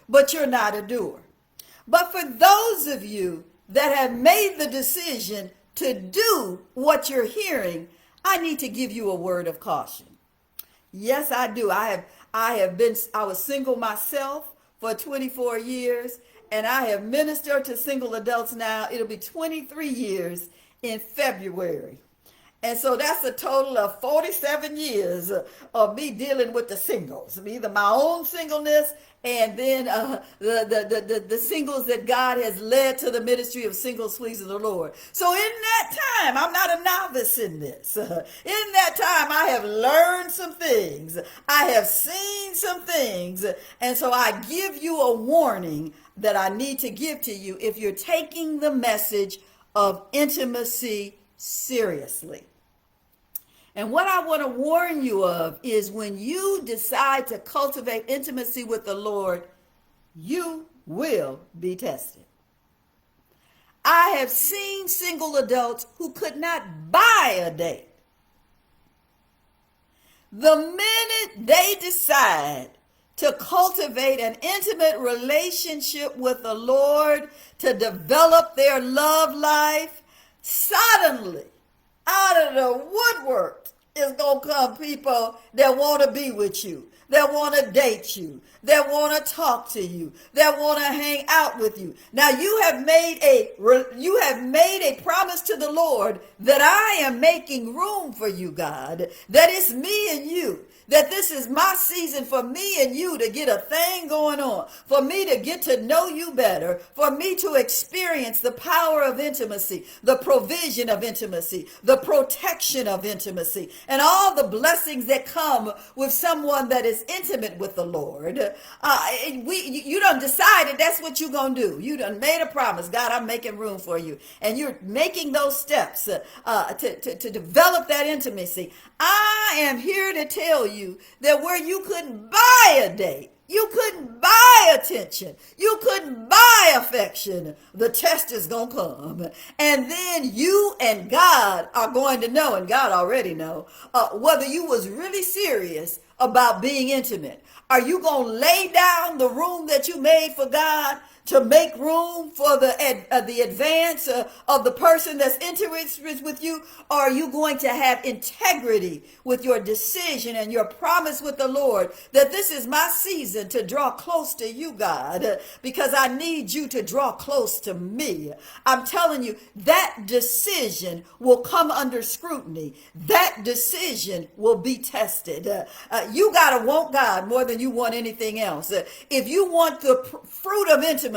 but you're not a doer. But for those of you that have made the decision to do what you're hearing, I need to give you a word of caution. Yes, I do. I was single myself for 24 years, and I have ministered to single adults now. It'll be 23 years in February. And so that's a total of 47 years of me dealing with the singles, either my own singleness and then the singles that God has led to the ministry of Singles Pleasing the Lord. So in that time, I'm not a novice in this. In that time, I have learned some things. I have seen some things. And so I give you a warning that I need to give to you if you're taking the message of intimacy seriously. And what I want to warn you of is when you decide to cultivate intimacy with the Lord, you will be tested. I have seen single adults who could not buy a date. The minute they decide to cultivate an intimate relationship with the Lord, to develop their love life, suddenly, out of the woodwork, is going to come people that want to be with you, that want to date you, that want to talk to you, that want to hang out with you. Now you have made a promise to the Lord that I am making room for you, God, that it's me and you. That this is my season for me and you to get a thing going on, for me to get to know you better, for me to experience the power of intimacy, the provision of intimacy, the protection of intimacy, and all the blessings that come with someone that is intimate with the Lord. You done decided that's what you're going to do. You done made a promise. God, I'm making room for you. And you're making those steps to develop that intimacy. I am here to tell you that where you couldn't buy a date, you couldn't buy attention, you couldn't buy affection, the test is going to come. And then you and God are going to know, and God already know, whether you was really serious about being intimate. Are you going to lay down the room that you made for God to make room for the advance of the person that's intimate with you? Or are you going to have integrity with your decision and your promise with the Lord that this is my season to draw close to you, God, because I need you to draw close to me? I'm telling you, that decision will come under scrutiny. That decision will be tested. You got to want God more than you want anything else. If you want the fruit of intimacy,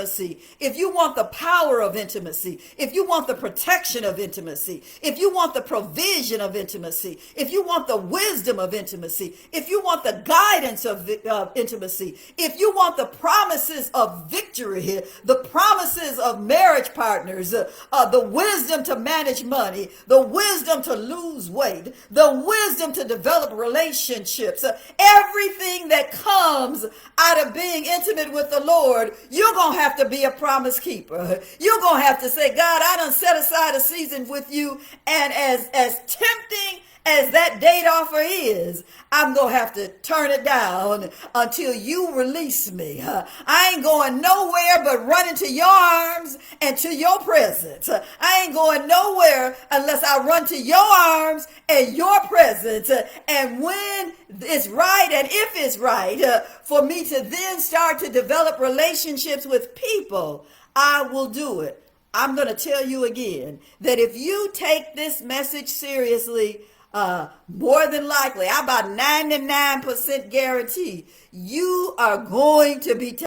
if you want the power of intimacy, if you want the protection of intimacy, if you want the provision of intimacy, if you want the wisdom of intimacy, if you want the guidance of intimacy, if you want the promises of victory, the promises of marriage partners, the wisdom to manage money, the wisdom to lose weight, the wisdom to develop relationships, everything that comes out of being intimate with the Lord, you're going to have to be a promise keeper. You're going to have to say, God, I done set aside a season with you, and as tempting as that date offer is, I'm going to have to turn it down until you release me. I ain't going nowhere but running to your arms and to your presence. I ain't going nowhere unless I run to your arms and your presence. And when it's right and if it's right for me to then start to develop relationships with people, I will do it. I'm going to tell you again that if you take this message seriously, more than likely, I about 99% guarantee you are going to be